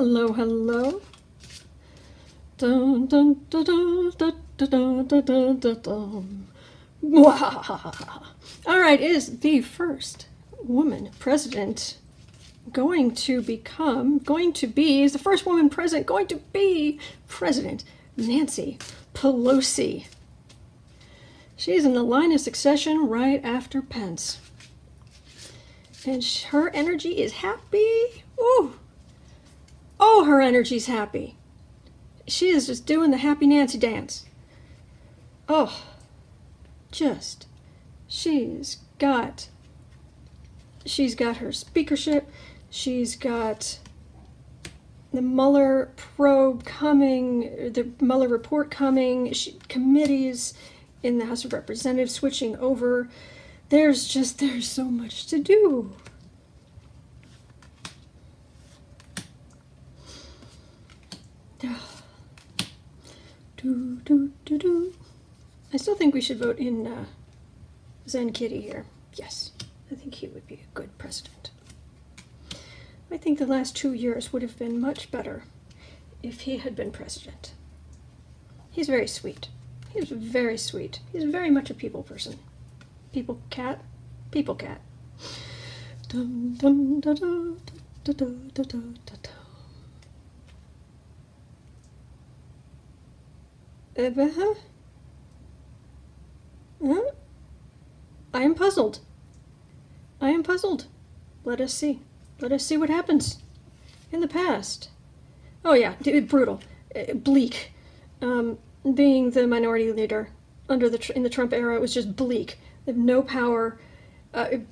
Hello, hello. Dun, dun, dun, dun, dun, dun, dun, dun, dun, dun. All right, is the first woman president is the first woman president going to be President Nancy Pelosi. She's in the line of succession right after Pence. And her energy is happy. Ooh. Oh, her energy's happy. She is just doing the happy Nancy dance. Oh, just, she's got her speakership. She's got the Mueller probe coming, the Mueller report coming, committees in the House of Representatives switching over. There's so much to do. I still think we should vote in Zen Kitty here. Yes, I think he would be a good president. I think the last 2 years would have been much better if he had been president. He's very sweet. He's very sweet. He's very much a people person. People cat. People cat. Dum, dum, da, da, da, da, da, da, da, da. I am puzzled. I am puzzled. Let us see. Let us see what happens in the past. Oh yeah, brutal, bleak. Being the minority leader in the Trump era, it was just bleak. They have no power.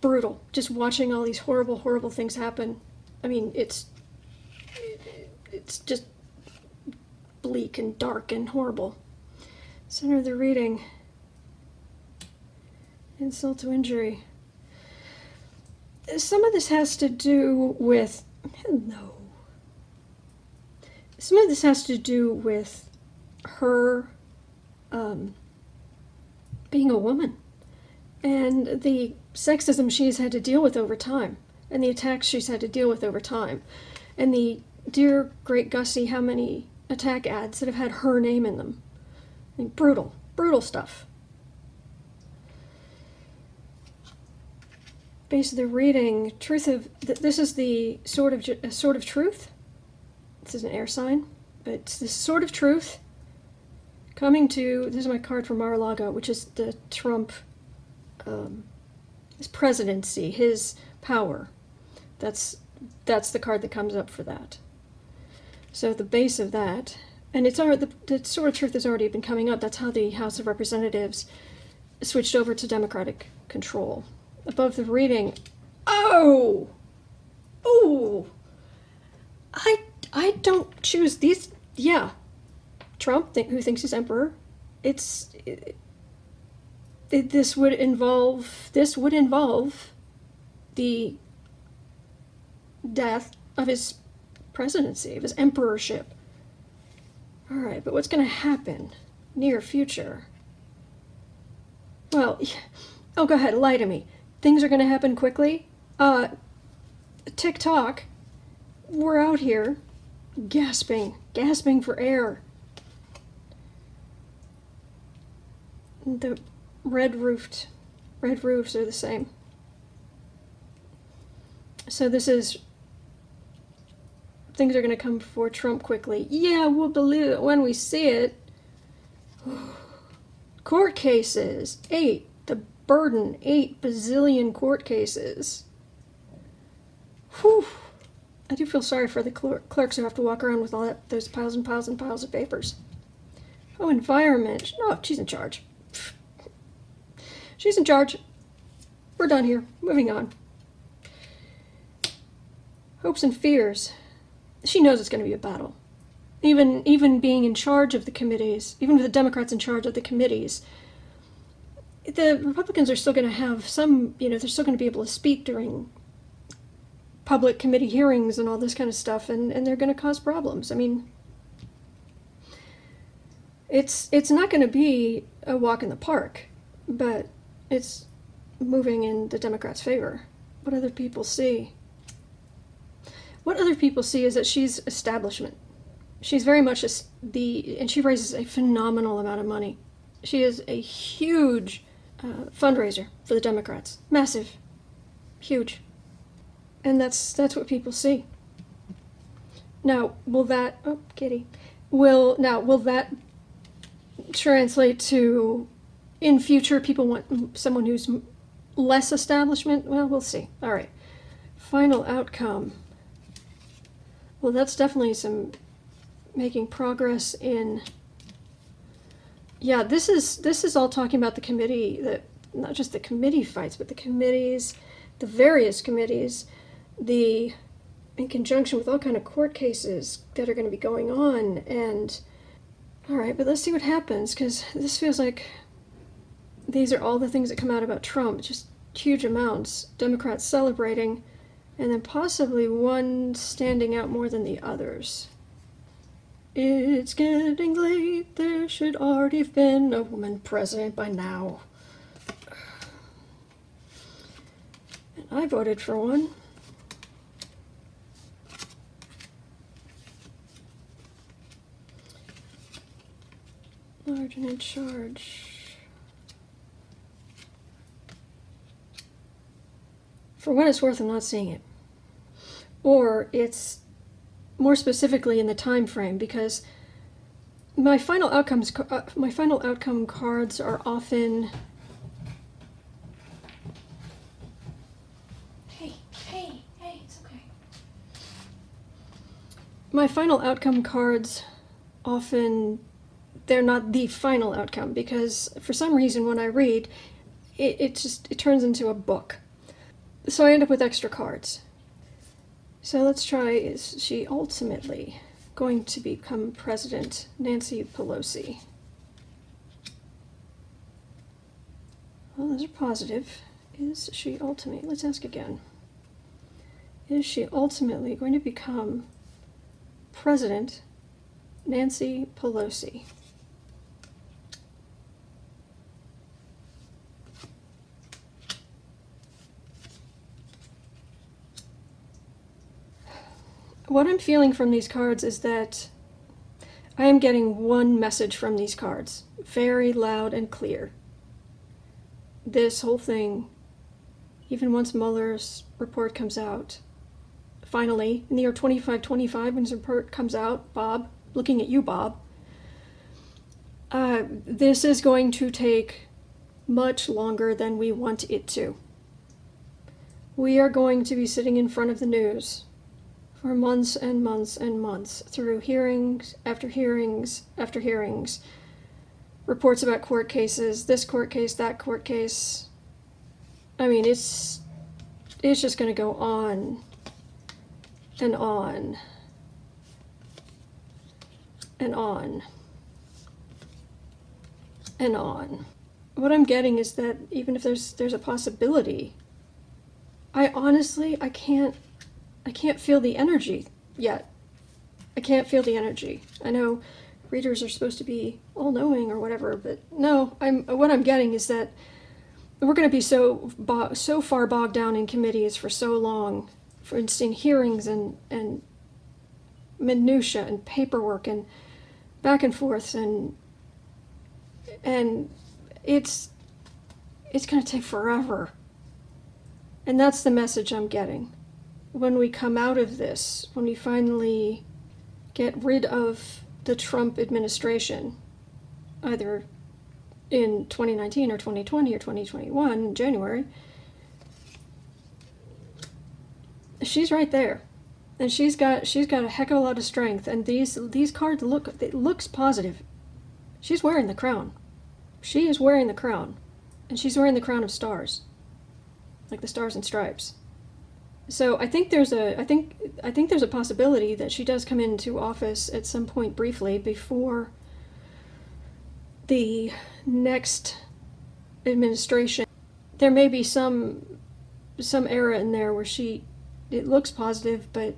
Brutal. Just watching all these horrible, horrible things happen. I mean, it's just bleak and dark and horrible. Center of the reading. Insult to injury. Some of this has to do with... Hello. Some of this has to do with her being a woman. And the sexism she's had to deal with over time. And the attacks she's had to deal with over time. And the dear great Gussie, how many attack ads that have had her name in them. I mean, brutal, brutal stuff. Base of the reading, this is the sword of truth. This is an air sign, but it's the sword of truth coming to, this is my card from Mar-a-Lago, which is the Trump, his presidency, his power. That's the card that comes up for that. So the base of that, and it's the sword of truth has already been coming up. That's how the House of Representatives switched over to Democratic control. Above the reading, oh, I don't choose these. Yeah, Trump, who thinks he's emperor. This would involve the death of his presidency, of his emperorship. All right, but what's going to happen near future? Well, oh, go ahead, lie to me. Things are going to happen quickly. TikTok, we're out here gasping for air. The red roofs are the same. So this is, things are going to come before Trump quickly. Yeah, we'll believe it when we see it. Court cases, 8 bazillion court cases. Whew. I do feel sorry for the clerks who have to walk around with all those piles and piles and piles of papers. Oh, environment. No, she's in charge. She's in charge. We're done here. Moving on. Hopes and fears. She knows it's going to be a battle. Even being in charge of the committees, even with the Democrats in charge of the committees, the Republicans are still going to have some, they're still going to be able to speak during public committee hearings and all this kind of stuff, and they're going to cause problems. I mean, it's not going to be a walk in the park, but it's moving in the Democrats' favor. What other people see? what other people see is that she's establishment. She's very much and she raises a phenomenal amount of money. She is a huge fundraiser for the Democrats. Massive. Huge. And that's what people see. Now, will that, oh, kitty, will that translate to, in future, people want someone who's less establishment? Well, we'll see. All right. Final outcome. Well, that's definitely some making progress in, yeah, this is all talking about the committee, not just the committee fights, but the committees, the various committees, in conjunction with all kind of court cases that are going to be going on. And all right, but let's see what happens, because this feels like these are all the things that come out about Trump, just huge amounts. Democrats celebrating, and then possibly one standing out more than the others. It's getting late, there should already have been a woman president by now. And I voted for one. Large and in charge. For what it's worth, I'm not seeing it. Or it's more specifically in the time frame, because my final outcome cards are often. Hey, it's okay. My final outcome cards often, they're not the final outcome, because for some reason when I read, it turns into a book. So I end up with extra cards. So let's try, is she ultimately going to become President Nancy Pelosi? Well, those are positive. Is she ultimately, let's ask again. Is she ultimately going to become President Nancy Pelosi? What I'm feeling from these cards is that I am getting one message from these cards, very loud and clear. This whole thing, even once Mueller's report comes out, finally, in the year 2525, when his report comes out, Bob, looking at you, Bob, this is going to take much longer than we want it to. We are going to be sitting in front of the news for months and months and months, through hearings after hearings after hearings, reports about court cases, this court case, that court case. I mean, it's just going to go on and on and on and on. What I'm getting is that even if there's a possibility, I can't feel the energy yet. I can't feel the energy. I know readers are supposed to be all-knowing or whatever, but no, what I'm getting is that we're going to be so far bogged down in committees for so long, for instance, hearings and minutia and paperwork and back and forth, and it's going to take forever. And that's the message I'm getting. When we come out of this, when we finally get rid of the Trump administration, either in 2019 or 2020 or 2021, in January, she's right there. And she's got a heck of a lot of strength, and these cards it looks positive. She's wearing the crown. She is wearing the crown. And she's wearing the crown of stars. Like the stars and stripes. So I think there's a possibility that she does come into office at some point briefly before the next administration. There may be some era in there where it looks positive, but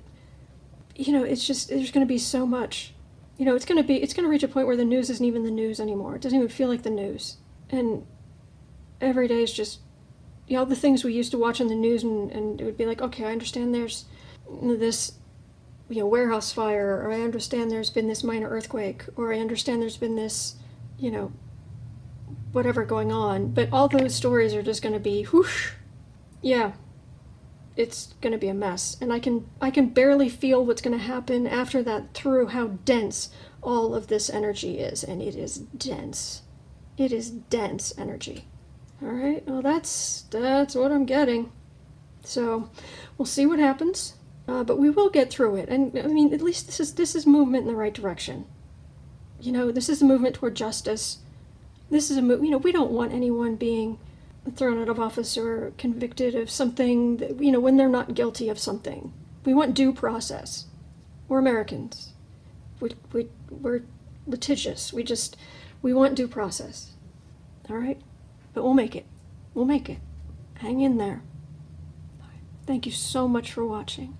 you know, it's just, there's going to be so much. You know, it's going to reach a point where the news isn't even the news anymore. It doesn't even feel like the news. And every day is just, you know, the things we used to watch on the news, and it would be like, okay, I understand there's this warehouse fire, or I understand there's been this minor earthquake, or I understand there's been this, whatever going on. But all those stories are just going to be whoosh. Yeah, it's going to be a mess. And I can barely feel what's going to happen after that through how dense all of this energy is. And it is dense. It is dense energy. All right, well, that's what I'm getting. So we'll see what happens, but we will get through it. And I mean, at least this is movement in the right direction. This is a movement toward justice. This is a we don't want anyone being thrown out of office or convicted of something that, when they're not guilty of something. We want due process. We're Americans. We're litigious. We want due process. All right? But we'll make it. We'll make it. Hang in there. All right. Thank you so much for watching.